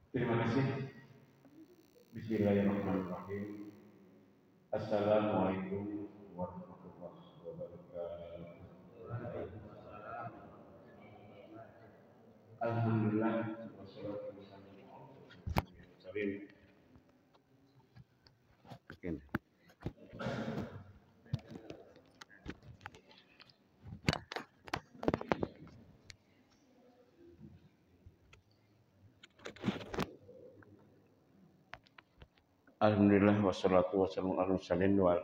Terima kasih. Bismillahirrahmanirrahim. Assalamualaikum warahmatullahi wabarakatuh. Alhamdulillah wassalatu wassalamu ala Mungkin. Alhamdulillah wassalatu wassalamu ala mursalin wal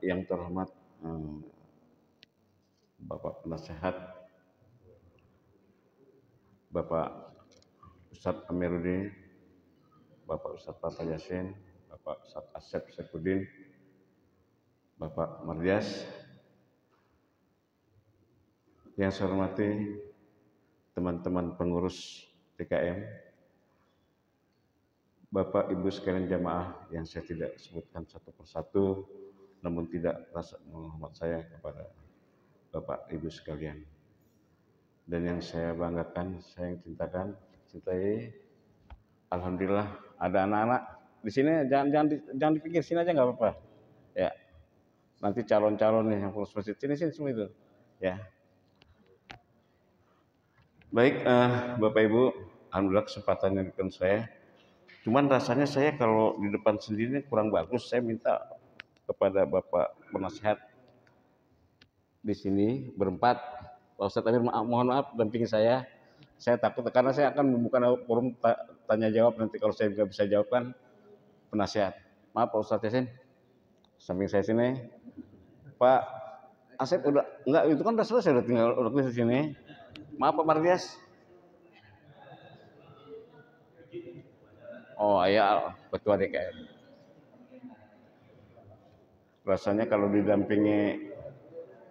yang terhormat Bapak Penasehat Bapak Ustadz Amiruddin, Bapak Ustadz Tata Yasin, Bapak Ustadz Asep Sekudin, Bapak Mardias, yang saya hormati teman-teman pengurus DKM, Bapak Ibu sekalian jamaah yang saya tidak sebutkan satu persatu, namun tidak rasa menghormat saya kepada Bapak Ibu sekalian. Dan yang saya banggakan, saya yang cintai, alhamdulillah ada anak-anak di sini. Jangan dipikir, sini aja nggak apa-apa. Ya, nanti calon-calon nih yang pengurus masjid sini semua itu. Ya, baik, Bapak Ibu, alhamdulillah kesempatan yang diberikan saya. Cuman rasanya saya kalau di depan sendiri kurang bagus. Saya minta kepada Bapak Penasehat di sini berempat. Pak Ustadz Amir, mohon maaf dampingi saya. Saya takut karena saya akan membuka forum tanya jawab, nanti kalau saya nggak bisa jawab kan penasehat. Maaf Pak Ustadz Yasin, samping saya sini. Pak Asep udah enggak, itu kan udah selesai, udah tinggal di sini. Maaf Pak Mardias. Oh iya, ketua DKM. Rasanya kalau didampingi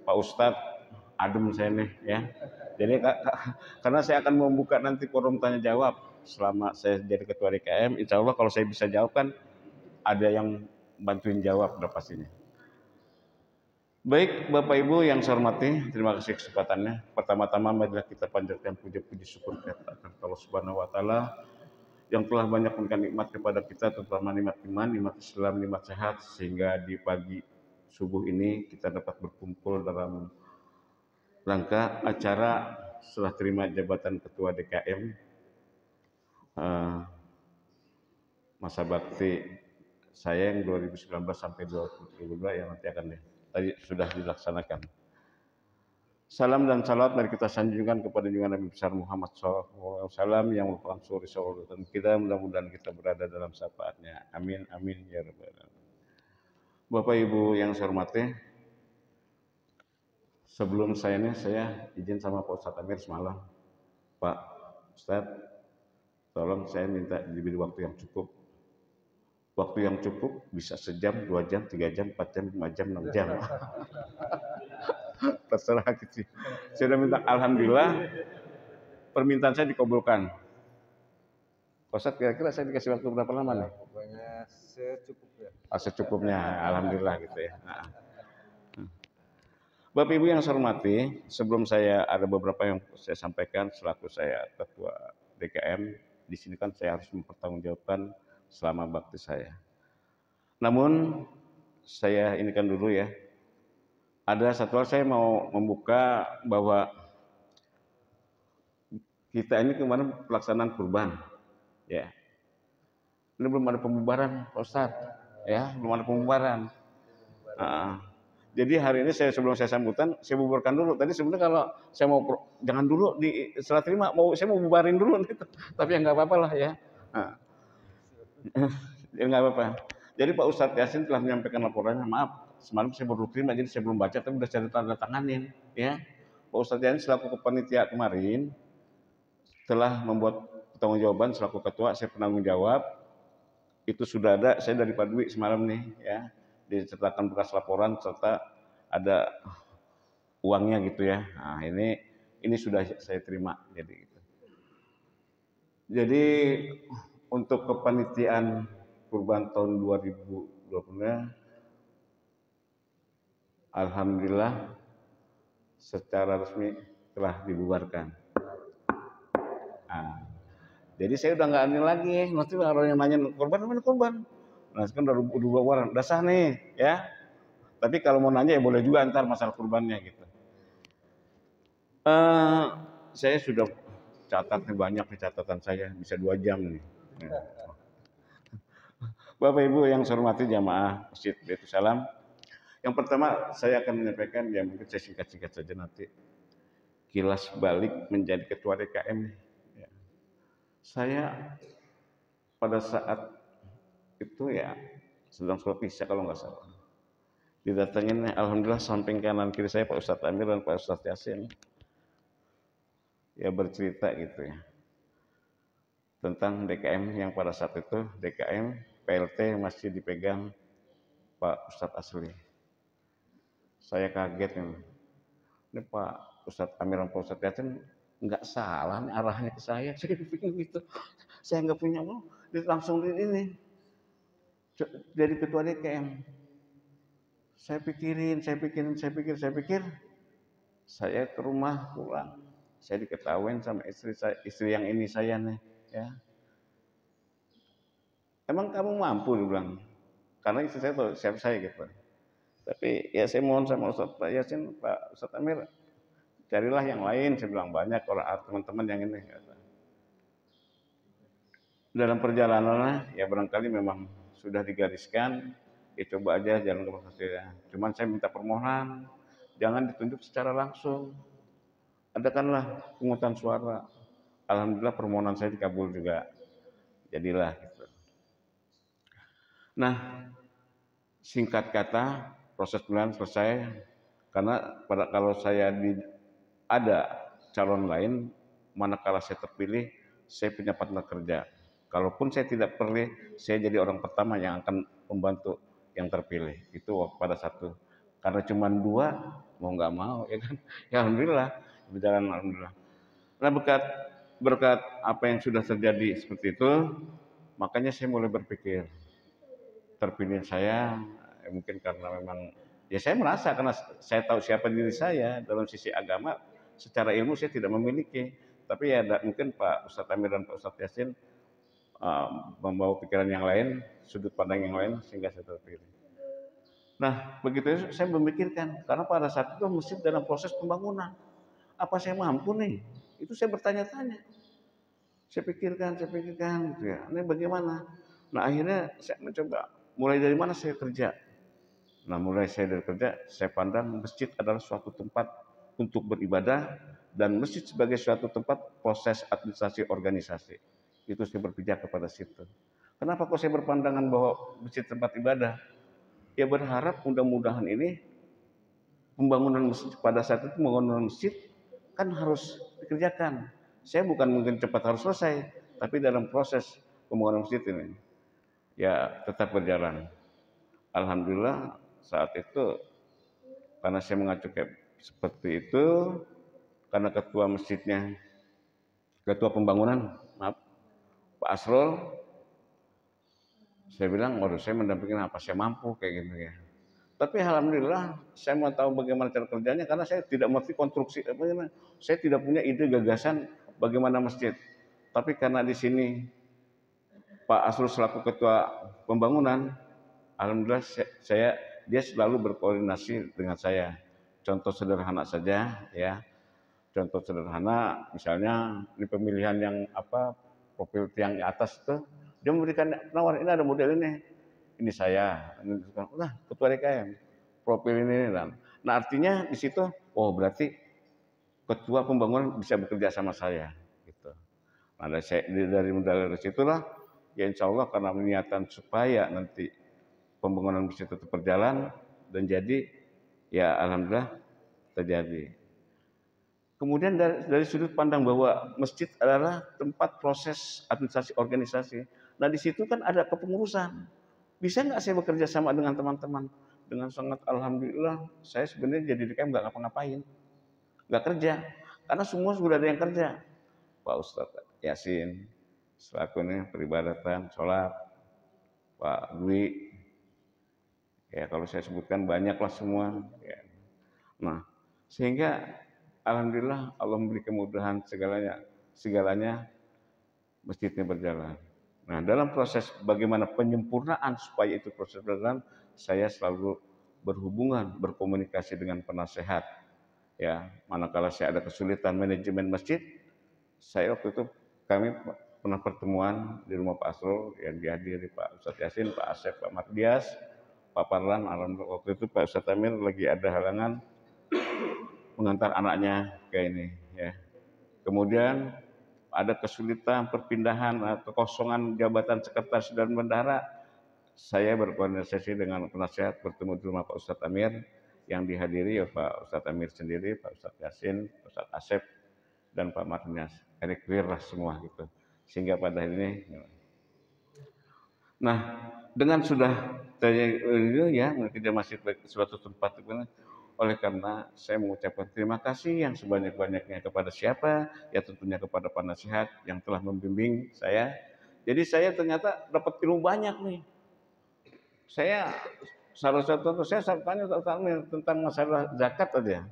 Pak Ustadz adem saya nih ya. Jadi karena saya akan membuka nanti forum tanya jawab selama saya jadi ketua DKM. Insya Allah kalau saya bisa jawab kan ada yang bantuin jawab udah pastinya. Baik Bapak Ibu yang saya hormati, terima kasih kesempatannya. Pertama-tama marilah kita panjatkan puji-puji syukur kepada Allah Subhanahu wa taala yang telah banyak memberikan nikmat kepada kita, terutama nikmat iman, nikmat Islam, nikmat sehat, sehingga di pagi subuh ini kita dapat berkumpul dalam rangka acara serah terima jabatan Ketua DKM masa bakti saya yang 2019 sampai 2022 yang nanti akan tadi sudah dilaksanakan. Salam dan salat mari kita sanjungkan kepada junjungan Nabi besar Muhammad SAW yang merupakan suri dan kita, mudah-mudahan kita berada dalam syafaatnya. Amin amin ya rabbal alamin. Bapak Ibu yang saya hormati, sebelum saya izin sama Pak Ustadz Amir semalam, Pak Ustadz, tolong saya minta diberi waktu yang cukup. Waktu yang cukup bisa sejam, 2 jam, 3 jam, 4 jam, 5 jam, 6 jam. Terserah gitu. Saya sudah minta, alhamdulillah permintaan saya dikabulkan. Ustadz, kira-kira saya dikasih waktu berapa lama nih? Pokoknya secukupnya. Secukupnya, alhamdulillah gitu ya. Nah. Bapak Ibu yang saya hormati, sebelum saya ada beberapa yang saya sampaikan selaku saya ketua DKM, di sini kan saya harus mempertanggungjawabkan selama bakti saya. Namun saya ini kan dulu ya, ada satu hal saya mau membuka bahwa kita ini kemarin pelaksanaan kurban, ya. Ini belum ada pembubaran, Pak Ustadz, ya, belum ada pembubaran. Jadi hari ini sebelum saya sambutan, saya bubarkan dulu. Tadi sebenarnya kalau saya mau jangan dulu di setelah terima, saya mau bubarin dulu gitu. Tapi ya nggak apa-apa lah ya. Ya nggak apa-apa. Jadi Pak Ustadz Yasin telah menyampaikan laporannya. Maaf, semalam saya baru terima, jadi saya belum baca, tapi udah saya tanda tanganin. Ya, Pak Ustadz Yasin selaku kepanitia kemarin telah membuat pertanggungjawaban selaku ketua, saya penanggung jawab. Itu sudah ada, saya dari Pak Dwi semalam nih, ya, diceritakan bekas laporan serta ada uangnya gitu ya. Nah, ini sudah saya terima jadi gitu. Jadi untuk kepanitiaan kurban tahun 2020 alhamdulillah secara resmi telah dibubarkan. Nah, jadi saya udah nggak ini lagi, nanti orang yang nanya korban mana korban. Nah sekarang udah dua orang, udah sah nih ya. Tapi kalau mau nanya ya boleh juga ntar masalah kurbannya gitu. Eh, saya sudah catat nih banyak nih catatan saya, bisa 2 jam nih. Bapak Ibu yang saya hormati jamaah Masjid Baitul Salam. Yang pertama saya akan menyampaikan, ya mungkin saya singkat-singkat saja nanti. Kilas balik menjadi ketua DKM. Ya. Saya pada saat itu ya sedang sholat isya kalau nggak salah. Didatengin, alhamdulillah samping kanan kiri saya Pak Ustadz Amir dan Pak Ustadz Yasin. Ya bercerita gitu ya. Tentang DKM yang pada saat itu DKM PLT masih dipegang Pak Ustadz Asli. Saya kaget nih. Ini Pak Ustadz Amir dan Pak Ustadz Yasin nggak salah nih arahnya ke saya. Saya pikir gitu. Saya nggak punya mau, langsung ini jadi ketua DKM. Saya pikir. Saya ke rumah pulang. Saya diketawain sama istri yang ini saya nih, ya. Emang kamu mampu, dibilang. Karena istri saya tahu siapa saya gitu. Tapi ya saya mohon sama Ustadz Pak Yasin, Pak Ustadz Amir, carilah yang lain. Saya bilang banyak orang teman-teman yang ini. Dalam perjalanannya ya barangkali memang sudah digariskan, ya coba aja jalan ke prosesnya. Cuman saya minta permohonan, jangan ditunjuk secara langsung. Adakanlah pungutan suara. Alhamdulillah permohonan saya dikabul juga. Jadilah gitu. Nah, singkat kata, proses pemilihan selesai karena kalau saya ada calon lain, manakala saya terpilih, saya punya partner kerja. Kalaupun saya tidak terpilih, saya jadi orang pertama yang akan membantu yang terpilih. Itu pada satu. Karena cuma 2, mau nggak mau, ya kan? Ya alhamdulillah, berjalan alhamdulillah. Nah berkat apa yang sudah terjadi seperti itu, makanya saya mulai berpikir terpilih saya mungkin karena memang ya saya merasa karena saya tahu siapa diri saya dalam sisi agama, secara ilmu saya tidak memiliki, tapi ya mungkin Pak Ustadz Amir dan Pak Ustadz Yasin membawa pikiran yang lain, sudut pandang yang lain sehingga saya terpilih. Nah begitu saya memikirkan karena pada saat itu masjid dalam proses pembangunan, apa saya mampu nih? Itu saya bertanya-tanya. Saya pikirkan gitu ya. Ini bagaimana? Nah akhirnya saya mencoba mulai dari mana saya kerja. Nah mulai saya dari kerja, saya pandang masjid adalah suatu tempat untuk beribadah dan masjid sebagai suatu tempat proses administrasi organisasi. Itu saya berpijak kepada situ. Kenapa kok saya berpandangan bahwa masjid tempat ibadah? Ya berharap mudah-mudahan ini pembangunan masjid pada saat itu pembangunan masjid kan harus dikerjakan. Saya bukan mungkin cepat harus selesai, tapi dalam proses pembangunan masjid ini ya tetap berjalan. Alhamdulillah saat itu karena saya mengacu kayak seperti itu, karena ketua pembangunan, maaf, Pak Asrul, saya bilang, waduh saya mendampingi apa saya mampu kayak gitu ya. Tapi alhamdulillah saya mau tahu bagaimana cara kerjanya karena saya tidak mengerti konstruksi bagaimana. Saya tidak punya ide gagasan bagaimana masjid. Tapi karena di sini Pak Asrul selaku ketua pembangunan, alhamdulillah dia selalu berkoordinasi dengan saya. Contoh sederhana saja ya. Contoh sederhana misalnya di pemilihan yang profil tiang di atas itu dia memberikan penawaran ini ada model ini saya, nah ketua DKM, profil ini dan, nah artinya di situ, oh berarti ketua pembangunan bisa bekerja sama saya, gitu. Nah dari situlah, ya insya Allah karena niatan supaya nanti pembangunan bisa tetap berjalan dan jadi, ya alhamdulillah terjadi. Kemudian dari sudut pandang bahwa masjid adalah tempat proses administrasi organisasi. Nah di situ kan ada kepengurusan. Bisa nggak saya bekerja sama dengan teman-teman? Dengan sangat alhamdulillah, saya sebenarnya jadi DKM nggak ngapa-ngapain, nggak kerja, karena semua sudah ada yang kerja. Pak Ustadz Yasin, selaku ini peribadatan, sholat, Pak Dwi, ya kalau saya sebutkan banyaklah semua. Ya. Nah, Sehingga alhamdulillah Allah memberi kemudahan segalanya masjidnya berjalan. Nah, dalam proses bagaimana penyempurnaan supaya itu proses berjalan, saya selalu berhubungan, berkomunikasi dengan penasehat. Ya, manakala saya ada kesulitan manajemen masjid, saya waktu itu kami pernah pertemuan di rumah Pak Asrul yang dihadiri Pak Ustadz Yasin, Pak Asep, Pak Mardias, Pak Parlan. Alhamdulillah waktu itu Pak Ustadz Amir lagi ada halangan mengantar anaknya ke ini. Ya. Kemudian ada kesulitan perpindahan atau kekosongan jabatan sekretaris dan bendahara, saya berkoordinasi dengan penasehat bertemu di rumah Pak Ustadz Amir yang dihadiri ya Pak Ustadz Amir sendiri, Pak Ustadz Yasin, Pak Ustadz Asep, dan Pak Mardias. Erick clear lah semua gitu. Sehingga pada hari ini, nah dengan sudah ya tidak masih suatu tempat oleh karena saya mengucapkan terima kasih yang sebanyak-banyaknya kepada siapa? Ya tentunya kepada penasihat yang telah membimbing saya. Jadi saya ternyata dapat ilmu banyak nih. Saya salah satu saya tanya tentang masalah zakat aja.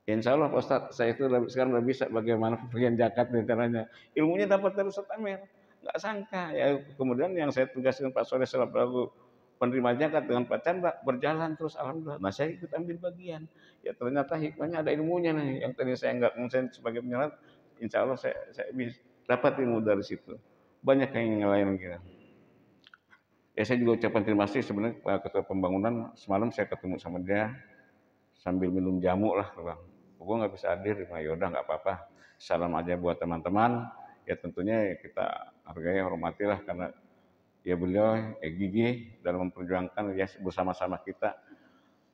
Insya Allah Pak Ustadz, saya itu sekarang udah bisa bagaimana pemberian zakat nih caranya. Ilmunya dapat dari Ustadz Amir. Nggak sangka ya. Kemudian yang saya tugaskan Pak Soleh selaku penerima zakat dengan Pak Chandra berjalan terus alhamdulillah. Nah saya ikut ambil bagian. Ya ternyata hikmahnya ada ilmunya nih. Yang tadi saya nggak mungkin sebagai penyerat, insya Allah saya bisa dapat ilmu dari situ. Banyak yang lain gitu. Ya saya juga ucapkan terima kasih sebenarnya Pak Ketua Pembangunan. Semalam saya ketemu sama dia sambil minum jamu lah bang. Gue nggak bisa hadir, nah yaudah nggak apa-apa. Salam aja buat teman-teman. Ya tentunya kita hargai, hormatilah karena ya beliau gigih dalam memperjuangkan ya bersama-sama kita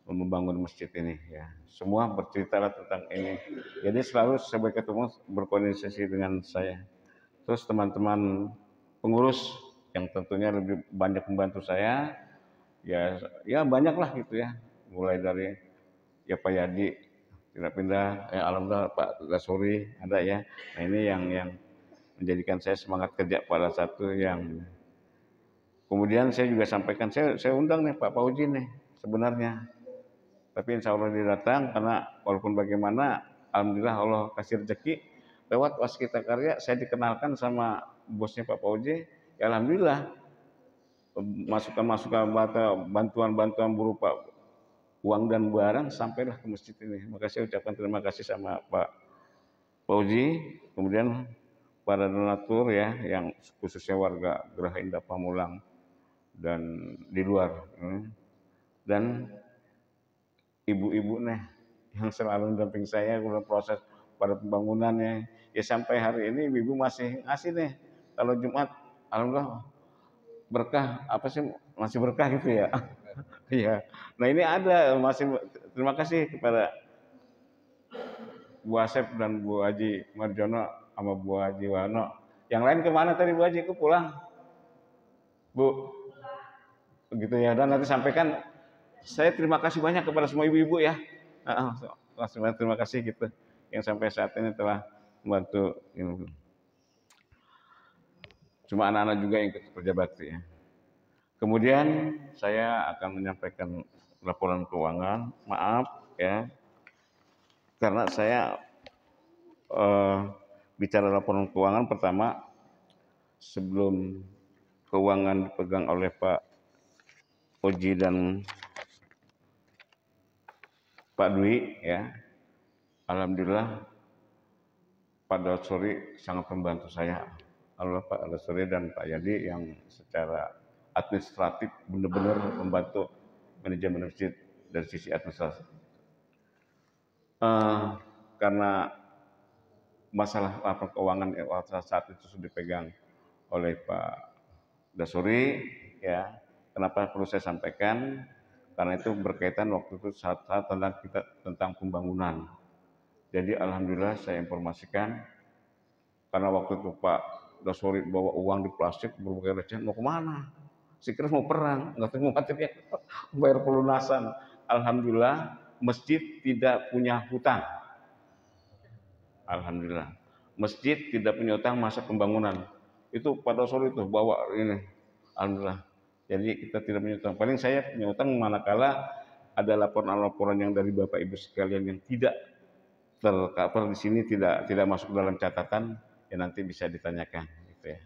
membangun masjid ini ya. Semua berceritalah tentang ini. Jadi selalu sebagai ketemu berkoordinasi dengan saya. Terus teman-teman pengurus yang tentunya lebih banyak membantu saya, ya banyak lah gitu ya. Mulai dari ya Pak Yadi tidak pindah, alhamdulillah Pak Dasuri ada ya. Nah ini yang menjadikan saya semangat kerja pada satu yang kemudian saya juga sampaikan, saya undang nih Pak Pauji nih sebenarnya. Tapi insya Allah dia datang karena walaupun bagaimana, alhamdulillah Allah kasih rezeki lewat Waskita Karya saya dikenalkan sama bosnya Pak Pauji. Ya alhamdulillah masukan-masukan bantuan-bantuan berupa uang dan barang sampailah ke masjid ini. Maka saya ucapkan terima kasih sama Pak Fauzi, kemudian para donatur ya yang khususnya warga Geraha Indah Pamulang dan di luar dan ibu-ibu nih yang selalu mendamping saya dalam proses pada pembangunannya. Ya sampai hari ini ibu masih ngasih nih kalau Jumat alhamdulillah berkah apa sih masih berkah gitu ya. Iya. Nah ini ada masih terima kasih kepada Bu Asep dan Bu Haji Marjono sama Bu Haji Wano. Yang lain kemana tadi Bu Haji? Ku pulang. Bu. Begitu ya. Dan nanti sampaikan saya terima kasih banyak kepada semua ibu-ibu ya. Terima kasih gitu yang sampai saat ini telah membantu. Cuma anak-anak juga yang ikut kerja bakti ya. Kemudian saya akan menyampaikan laporan keuangan. Maaf ya, karena saya bicara laporan keuangan pertama sebelum keuangan dipegang oleh Pak Oji dan Pak Dwi ya. Alhamdulillah Pak Dasuri sangat membantu saya. Allah Pak Dasuri dan Pak Yadi yang secara administratif benar-benar membantu manajemen masjid dari sisi administrasi. Karena masalah laporan keuangan saat itu sudah dipegang oleh Pak Dasuri, ya kenapa perlu saya sampaikan? Karena itu berkaitan waktu itu saat-saat tentang pembangunan. Jadi alhamdulillah saya informasikan karena waktu itu Pak Dasuri bawa uang di plastik berbagai recehan mau kemana? Saya mau perang, nggak tahu mau material, bayar pelunasan. Alhamdulillah masjid tidak punya hutang. Alhamdulillah masjid tidak punya hutang masa pembangunan. Itu pada sore itu bawa ini. Alhamdulillah. Jadi kita tidak punya hutang. Paling saya punya hutang manakala ada laporan-laporan yang dari Bapak Ibu sekalian yang tidak tercover di sini, tidak masuk dalam catatan, ya nanti bisa ditanyakan gitu ya.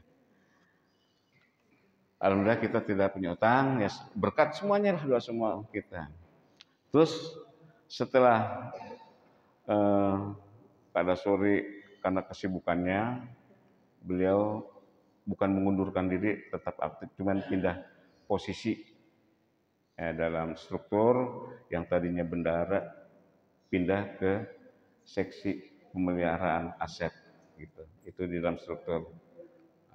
Alhamdulillah kita tidak punya utang, ya berkat semuanya lah, doa semua kita. Terus setelah pada sore karena kesibukannya, beliau bukan mengundurkan diri, tetap aktif, cuman pindah posisi dalam struktur yang tadinya bendahara pindah ke seksi pemeliharaan aset gitu. Itu di dalam struktur.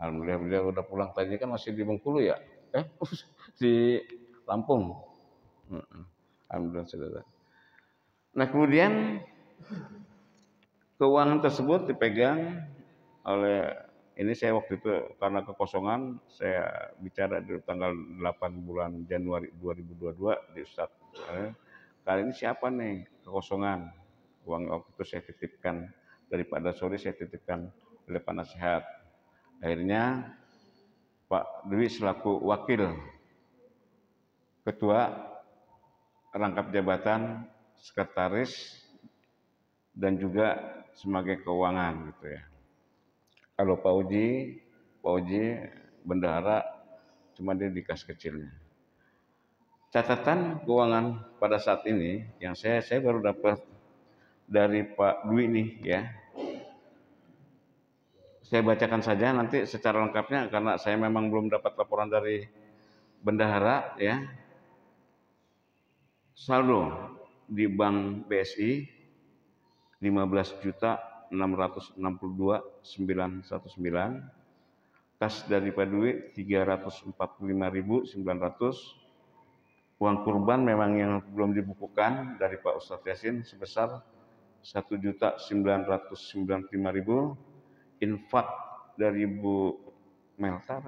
Alhamdulillah beliau udah pulang, tadinya kan masih di Bengkulu ya, di Lampung. Alhamdulillah saudara. Nah kemudian keuangan tersebut dipegang oleh, ini saya waktu itu karena kekosongan, saya bicara di tanggal 8 bulan Januari 2022 di Ustadz. Kali ini siapa nih kekosongan? Uang waktu itu saya titipkan, daripada sore saya titipkan oleh Pak Nasihat. Akhirnya Pak Dwi selaku wakil ketua rangkap jabatan sekretaris dan juga sebagai keuangan gitu ya. Kalau Pak Uji bendahara, cuma dia di kas kecilnya. Catatan keuangan pada saat ini yang saya baru dapat dari Pak Dwi nih ya. Saya bacakan saja nanti secara lengkapnya karena saya memang belum dapat laporan dari bendahara ya. Saldo di Bank BSI 15.662.919, kas dari Pak Dwi 345.900, uang kurban memang yang belum dibukukan dari Pak Ustadz Yasin sebesar 1.995.000, infak dari Bu Meta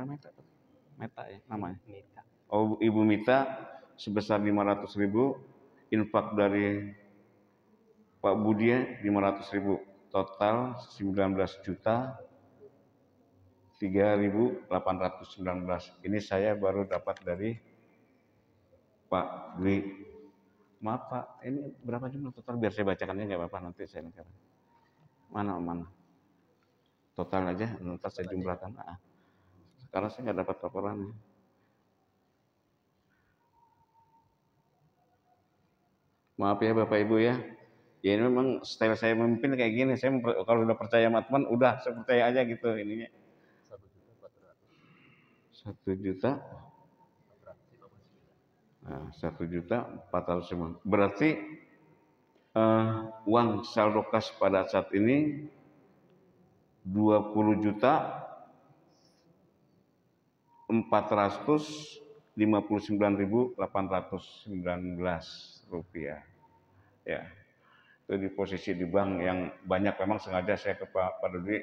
ya namanya. Oh, Ibu Mita sebesar 500.000, infak dari Pak Budi 500.000, total 19.3.819. Ini saya baru dapat dari Pak Dwi. Maaf Pak, ini berapa jumlah total biar saya bacakannya nggak apa-apa, nanti saya lengkapkan. Mana? Total aja, nanti saya jumlahkan. Sekarang saya nggak dapat laporannya. Maaf ya Bapak Ibu ya. Ya ini memang style saya memimpin kayak gini. Saya kalau udah percaya sama teman, udah saya percaya aja gitu ininya. 1.400.000. Nah, 1.400.000. Berarti uang saldo kas pada saat ini 20.459.819 rupiah. Ya, itu di posisi di bank yang banyak, memang sengaja saya ke Pak Dwi,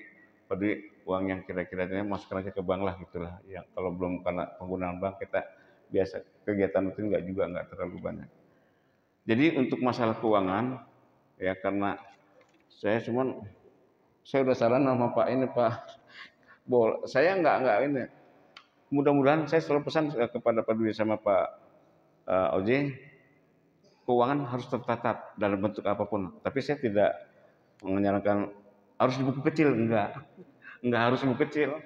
uang yang kira-kiranya masukkan aja ke bank lah gitulah. Yang kalau belum karena penggunaan bank kita biasa kegiatan itu nggak terlalu banyak. Jadi untuk masalah keuangan ya, karena saya udah saran sama Pak ini Pak saya nggak ini. Mudah-mudahan saya selalu pesan kepada Pak Dwi sama Pak Oji, keuangan harus tercatat dalam bentuk apapun. Tapi saya tidak menyarankan harus di buku kecil, enggak harus buku kecil,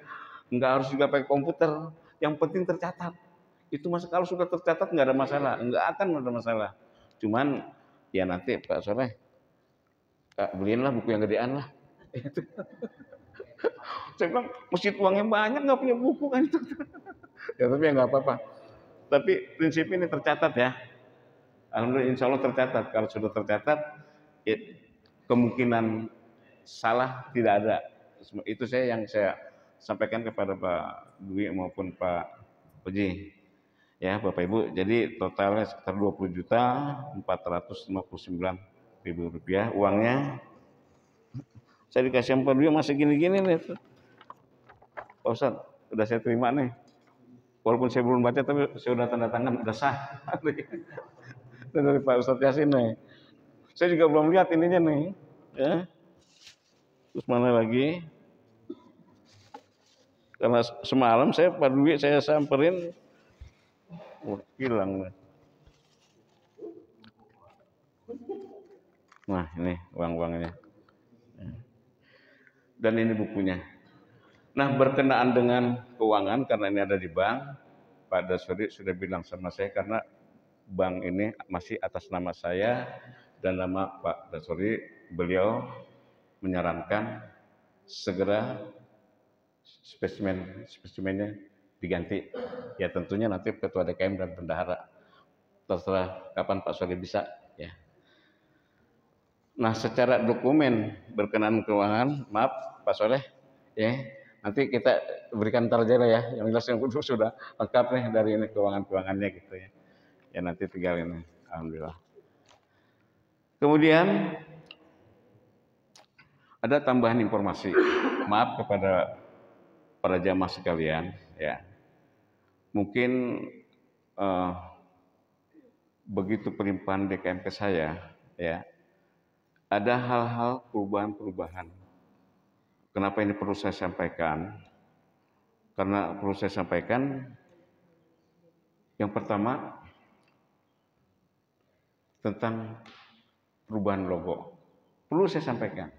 enggak harus juga pakai komputer. Yang penting tercatat. Itu kalau sudah tercatat nggak ada masalah, nggak akan ada masalah. Cuman ya nanti Pak Soleh beliinlah buku yang gedean lah. Saya bilang masjid uangnya banyak nggak punya buku kan itu. Ya tapi ya nggak apa-apa. Tapi prinsip ini tercatat ya. Alhamdulillah insya Allah tercatat. Kalau sudah tercatat, ya, kemungkinan salah tidak ada. Itu yang saya sampaikan kepada Pak Dwi maupun Pak Oji. Ya Bapak Ibu, jadi totalnya sekitar 20.459.000 rupiah uangnya. Saya dikasih Pak Dwi masih gini-gini nih. Pak Ustadz, udah saya terima nih. Walaupun saya belum baca tapi saya udah tanda tangan, udah sah. Dari Pak Ustadz Yasin nih. Saya juga belum lihat ininya nih. Ya. Terus mana lagi? Karena semalam Pak Dwi saya samperin, hilang nih. Nah, ini uang-uangnya. Dan ini bukunya. Nah, berkenaan dengan keuangan karena ini ada di bank, Pak Dasuri sudah bilang sama saya karena bank ini masih atas nama saya dan nama Pak Dasuri, beliau menyarankan segera spesimennya diganti. Ya tentunya nanti ketua DKM dan bendahara terserah kapan Pak Soleh bisa ya. Nah, secara dokumen berkenaan keuangan, maaf Pak Soleh, ya nanti kita berikan tarjah ya. Yang jelas yang sudah lengkap nih dari ini keuangannya gitu ya. Ya nanti tinggal ini, alhamdulillah. Kemudian ada tambahan informasi, maaf kepada para jamaah sekalian, ya mungkin eh, begitu pelimpahan DKM ke saya, ya ada hal-hal perubahan-perubahan. Kenapa ini perlu saya sampaikan? Karena perlu saya sampaikan, yang pertama tentang perubahan logo. Perlu saya sampaikan.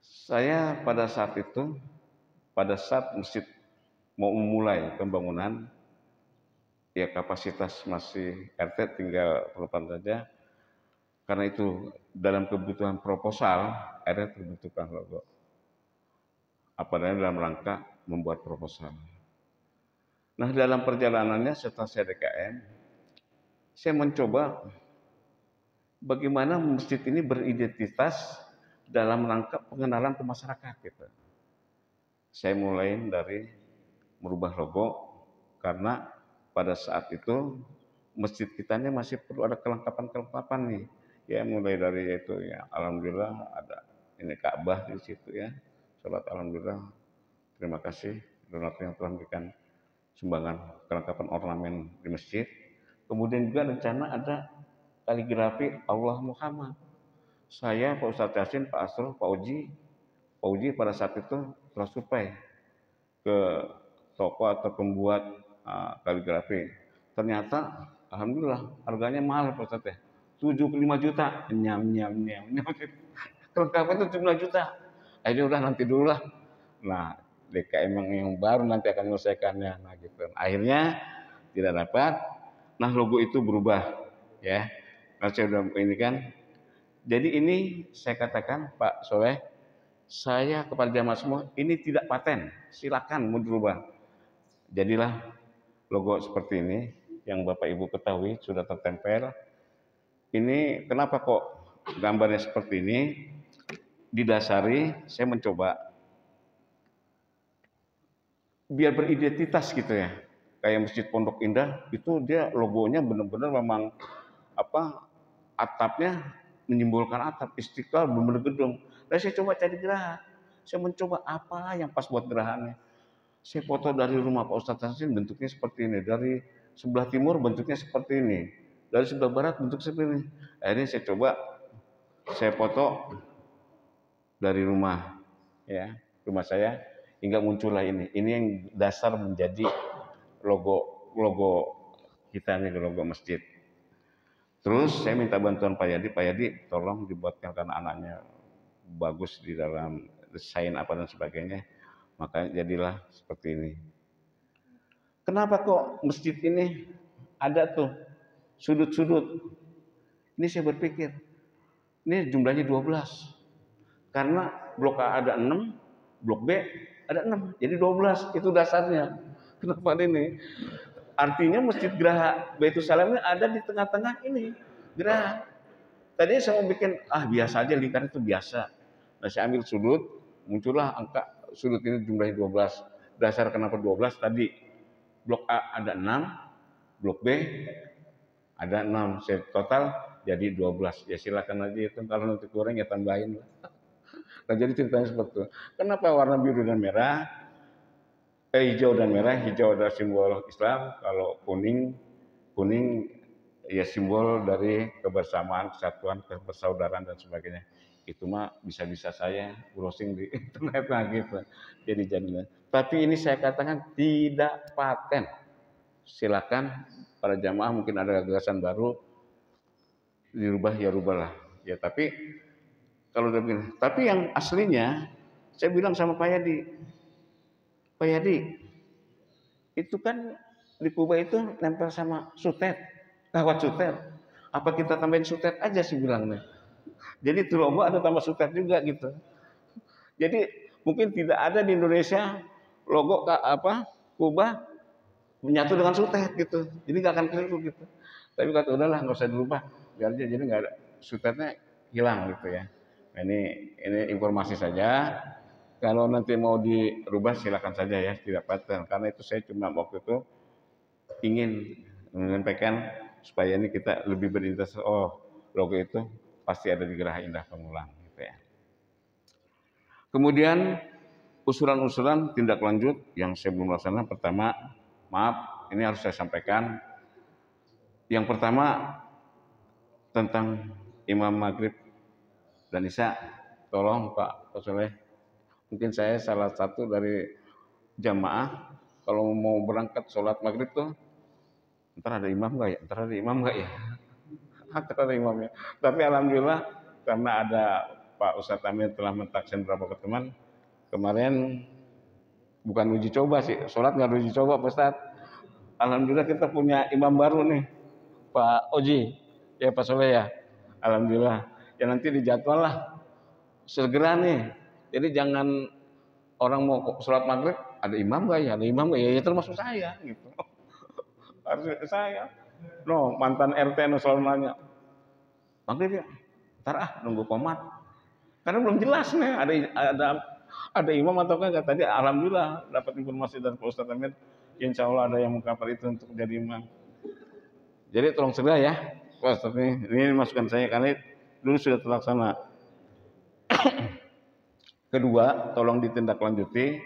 Saya pada saat itu, pada saat masjid mau memulai pembangunan, ya kapasitas masih RT tinggal perempuan saja. Karena itu dalam kebutuhan proposal, akhirnya terbentukkan logo. Apalagi dalam rangka membuat proposal. Nah, dalam perjalanannya setelah saya DKM, saya mencoba bagaimana masjid ini beridentitas dalam rangka pengenalan ke masyarakat gitu. Saya mulai dari merubah logo karena pada saat itu masjid kita ini masih perlu ada kelengkapan-kelengkapan nih. Ya mulai dari itu ya, alhamdulillah ada ini Ka'bah di situ ya. Salat alhamdulillah. Terima kasih donatur yang telah memberikan sumbangan kelengkapan ornamen di masjid. Kemudian juga rencana ada kaligrafi Allah Muhammad. Saya, Pak Ustadz Yasin, Pak Asrul, Pak Uji pada saat itu telah survei ke toko atau pembuat kaligrafi. Ternyata, alhamdulillah harganya mahal Pak Ustadz ya. 75 juta. Nyam. Kelengkapan itu 75 juta. Akhirnya udah nanti dulu lah. Nah, DKM yang baru nanti akan menyelesaikannya. Nah, gitu. Akhirnya tidak dapat. Nah, logo itu berubah ya. Nah, saya udah ini kan. Jadi ini saya katakan Pak Soleh, saya kepada jamaah semua, ini tidak paten. Silakan mau dirubah. Jadilah logo seperti ini yang Bapak Ibu ketahui sudah tertempel. Ini kenapa kok gambarnya seperti ini? Didasari saya mencoba biar beridentitas gitu ya. Kayak Masjid Pondok Indah itu dia logonya benar-benar memang apa atapnya menyimbolkan atap, Istiqlal benar-benar gedung. Dan saya coba cari geraha. Saya mencoba apa yang pas buat gerahannya. Saya foto dari rumah Pak Ustadz Hasin bentuknya seperti ini, dari sebelah timur bentuknya seperti ini, dari sebelah barat bentuk seperti ini. Akhirnya saya coba saya foto dari rumah ya, rumah saya hingga muncullah ini. Ini yang dasar menjadi logo kita nih, logo masjid. Terus saya minta bantuan Pak Yadi tolong dibuatkan karena anaknya bagus di dalam desain apa dan sebagainya. Maka jadilah seperti ini. Kenapa kok masjid ini ada tuh sudut-sudut? Ini saya berpikir, ini jumlahnya 12. Karena blok A ada 6, blok B ada 6. Jadi 12 itu dasarnya. Kenapa ini? Artinya masjid Geraha Baitul Salam ini ada di tengah-tengah ini geraha. Tadinya saya mau bikin biasa aja, lingkaran itu biasa. Nah saya ambil sudut, muncullah angka sudut ini jumlahnya 12. Dasar kenapa 12 tadi? Blok A ada 6, blok B ada 6. Saya total jadi 12. Ya silakan aja itu, kalau nanti kurang ya tambahin lah. Nah jadi ceritanya seperti itu. Kenapa warna biru dan merah? Hijau dan merah, hijau adalah simbol Islam, kalau kuning ya simbol dari kebersamaan, kesatuan, kebersaudaraan dan sebagainya. Itu mah bisa-bisa saya browsing di internet lah gitu. Jadi jadinya. Tapi ini saya katakan tidak paten. Silakan para jamaah mungkin ada gagasan baru dirubah ya rubahlah. Ya tapi kalau udah begini, tapi yang aslinya saya bilang sama Pak Yadi itu kan di Kuba itu nempel sama sutet, kawat sutet. Apa kita tambahin sutet aja sih bilangnya. Jadi itu logo ada tambah sutet juga gitu. Jadi mungkin tidak ada di Indonesia logo apa Kuba menyatu dengan sutet gitu. Jadi nggak akan keliru gitu. Tapi kata udahlah nggak usah dirubah, biar aja jadi nggak ada sutetnya hilang gitu ya. Nah, ini informasi saja. Kalau nanti mau dirubah silakan saja ya, tidak paten. Karena itu saya cuma waktu itu ingin menyampaikan supaya ini kita lebih berinterest. Oh, logo itu pasti ada di Geraha Indah Pamulang gitu ya. Kemudian usulan-usulan tindak lanjut yang saya belum laksanakan, pertama, maaf, ini harus saya sampaikan. Yang pertama tentang Imam Maghrib dan Isya, tolong Pak Soleh, mungkin saya salah satu dari jamaah kalau mau berangkat sholat maghrib tuh, ntar ada imam nggak ya, ntar ada imamnya. Tapi alhamdulillah karena ada Pak Ustadz Amir telah mentaksin beberapa teman, kemarin bukan uji coba sih, sholat nggak uji coba Pak Ustadz. Alhamdulillah kita punya imam baru nih, Pak Oji, ya Pak Soleh ya. Alhamdulillah, ya nanti dijadwal lah segera nih. Jadi jangan orang mau sholat maghrib, ada imam nggak ya, ya termasuk saya gitu. Harus saya. No, mantan RT no selalu nanya, maghrib ya, ntar nunggu komat. Karena belum jelas nih, ada imam atau enggak. Tadi alhamdulillah dapat informasi dari Pak Ustadz Amir, insya Allah ada yang mengcover itu untuk jadi imam. Jadi tolong segera ya, Pak Ustadz, ini masukan saya karena dulu sudah terlaksana. Kedua, tolong ditindaklanjuti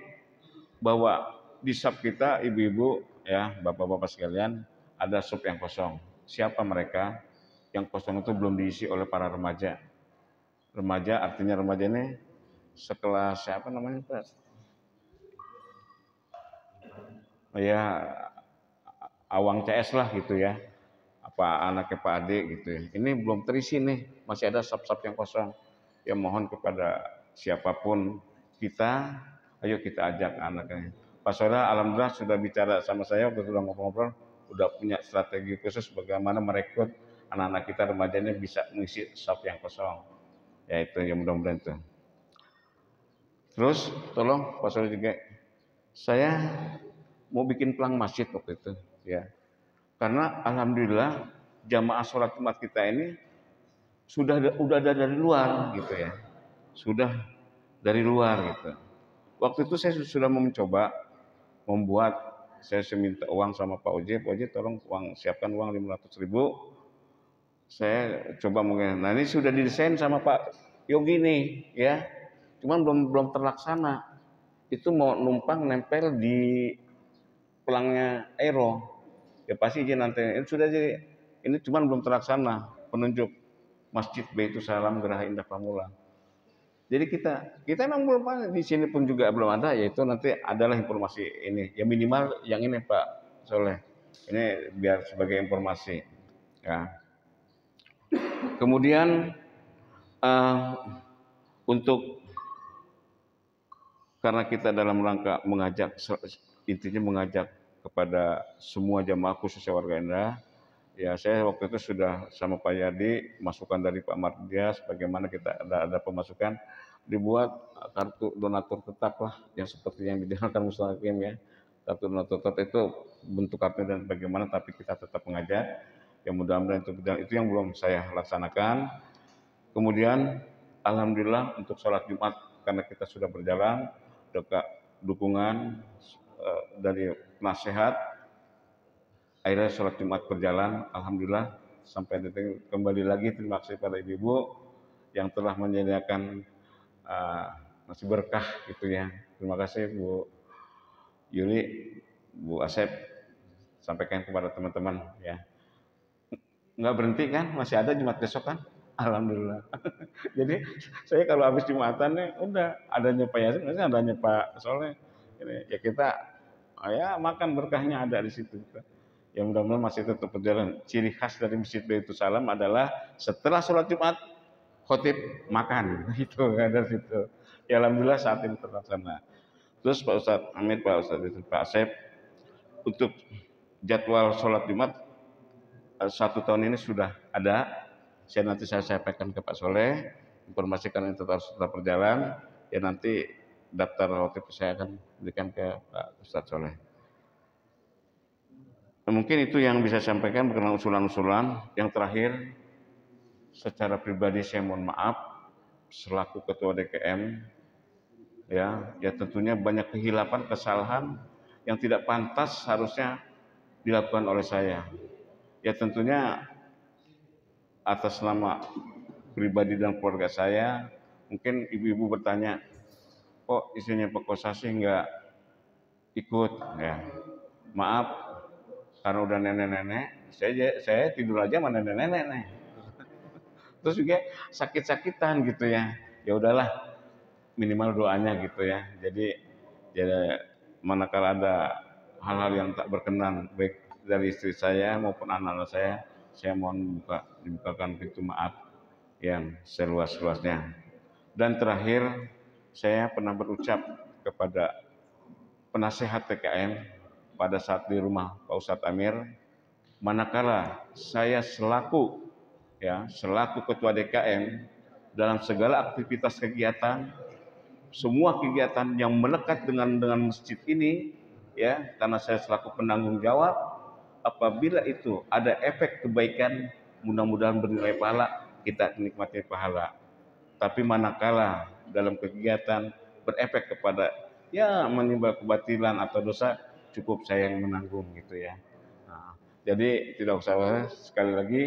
bahwa di sub kita ibu-ibu ya, bapak-bapak sekalian, ada sub yang kosong. Siapa mereka? Yang kosong itu belum diisi oleh para remaja. Remaja artinya remaja ini sekelas siapa namanya Pak? Ya awang CS lah gitu ya. Apa anaknya Pak Ade gitu ya. Ini belum terisi nih, masih ada sub-sub yang kosong. Ya mohon kepada siapapun kita, ayo kita ajak anaknya. Pak Sora alhamdulillah sudah bicara sama saya, sudah ngobrol-ngobrol, udah punya strategi khusus bagaimana merekrut anak-anak kita remajanya bisa mengisi sub yang kosong. Ya itu yang mudah-mudahan itu. Terus tolong Pak Sora juga, saya mau bikin pelang masjid waktu itu ya. Karena alhamdulillah jamaah sholat Jumat kita ini udah ada dari luar gitu ya. Sudah dari luar gitu. Waktu itu saya sudah mencoba membuat, saya minta uang sama Pak Oji tolong siapkan uang 500.000. Saya coba mungkin. Nah ini sudah didesain sama Pak Yogi nih ya. Cuman belum terlaksana. Itu mau numpang nempel di pelangnya Aero. Ya pasti izin nanti. Ini sudah jadi. Ini cuman belum terlaksana penunjuk Masjid Baitus Salam Geraha Indah Pamulang. Jadi kita memang belum, di sini pun juga belum ada, yaitu nanti adalah informasi ini. Ya minimal yang ini Pak Soleh. Ini biar sebagai informasi. Ya. Kemudian untuk karena kita dalam rangka mengajak, intinya mengajak kepada semua jamaah khususnya warga Indah, ya saya waktu itu sudah sama Pak Yadi, masukan dari Pak Mardias, bagaimana kita ada pemasukan, dibuat kartu donatur tetap lah, yang seperti yang dijalankan Mustaqim ya. Kartu donatur tetap itu bentuk kartunya dan bagaimana, tapi kita tetap mengajak. Ya mudah-mudahan itu yang belum saya laksanakan. Kemudian alhamdulillah untuk sholat Jumat karena kita sudah berjalan, dukungan dari nasihat, akhirnya sholat Jumat berjalan, alhamdulillah sampai detik kembali lagi. Terima kasih pada ibu-ibu yang telah menyediakan nasi berkah gitu ya. Terima kasih Bu Yuli, Bu Asep, sampaikan kepada teman-teman ya. Nggak berhenti kan, masih ada Jumat besok kan, alhamdulillah. Jadi saya kalau habis Jumatan nih udah adanya Pak Yasin, adanya Pak Soleh, ini ya kita ya makan berkahnya ada di situ. Ya mudah-mudahan masih tetap berjalan. Ciri khas dari Masjid Baitus Salam adalah setelah sholat Jumat khotib makan itu ada situ. Ya alhamdulillah saat ini terlaksana. Terus Pak Ustadz Amir, Pak Ustadz Pak Asep, untuk jadwal sholat Jumat 1 tahun ini sudah ada. Saya sampaikan ke Pak Soleh, informasikan itu tetap berjalan. Ya nanti daftar khotib saya akan berikan ke Pak Ustadz Soleh. Mungkin itu yang bisa saya sampaikan berkenaan usulan-usulan. Yang terakhir, secara pribadi saya mohon maaf selaku Ketua DKM, ya tentunya banyak kehilapan, kesalahan yang tidak pantas harusnya dilakukan oleh saya. Ya tentunya atas nama pribadi dan keluarga saya, mungkin ibu-ibu bertanya, kok istrinya Pak Kosasi nggak ikut? Ya, maaf, karena udah nenek-nenek, saya tidur aja sama nenek-nenek nih. Terus juga sakit-sakitan gitu ya. Ya udahlah, minimal doanya gitu ya. Jadi ya manakala ada hal-hal yang tak berkenan baik dari istri saya maupun anak-anak saya mohon dibukakan pintu maaf yang seluas-luasnya. Dan terakhir, saya pernah berucap kepada penasehat TKM pada saat di rumah Pak Ustadz Amir, manakala saya selaku Ketua DKM dalam segala aktivitas kegiatan, semua kegiatan yang melekat dengan masjid ini, ya, karena saya selaku penanggung jawab, apabila itu ada efek kebaikan, mudah-mudahan bernilai pahala, kita nikmati pahala. Tapi manakala dalam kegiatan berefek kepada menimbulkan kebatilan atau dosa, cukup saya yang menanggung gitu ya. Nah, jadi tidak usah, sekali lagi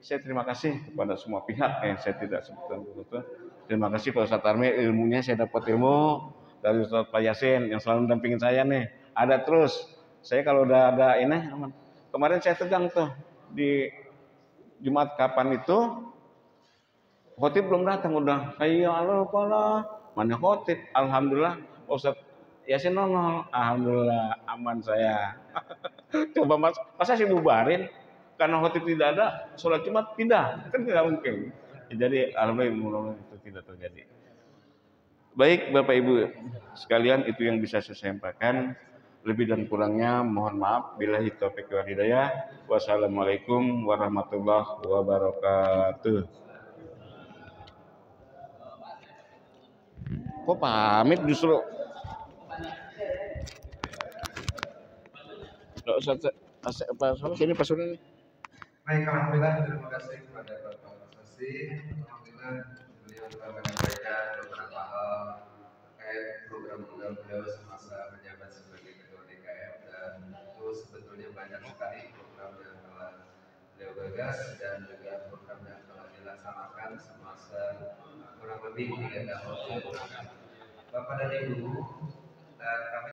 saya terima kasih kepada semua pihak yang saya tidak sebutkan betul. Terima kasih Pak Ustadz Armi, ilmunya saya dapat ilmu dari Ustadz Pak Yasin yang selalu mendampingin saya nih. Ada terus. Saya kalau udah ada ini, kemarin saya tegang tuh di Jumat kapan itu, khotib belum datang, udah hayya alal falah, mana khotib. Alhamdulillah Ustaz Yasin nongol, alhamdulillah aman saya. Coba masa sih bubarin karena khotib tidak ada, sholat Jumat pindah, kan tidak mungkin. Jadi alhamdulillah itu tidak terjadi. Baik Bapak Ibu sekalian, itu yang bisa saya sampaikan. Lebih dan kurangnya mohon maaf. Billahi taufiq wal hidayah. Wassalamualaikum warahmatullahi wabarakatuh. Kok pamit justru? Nggak usah sini Pak Suri. Baik, alhamdulillah terima kasih kepada Bapak Kosasi. Alhamdulillah beliau telah menyampaikan beberapa hal terkait program-program beliau semasa menjabat sebagai Ketua DKM, dan itu sebetulnya banyak sekali program yang telah beliau gagas dan juga program yang telah dilaksanakan semasa kurang lebih 3 tahun. Bapak dan Ibu, kami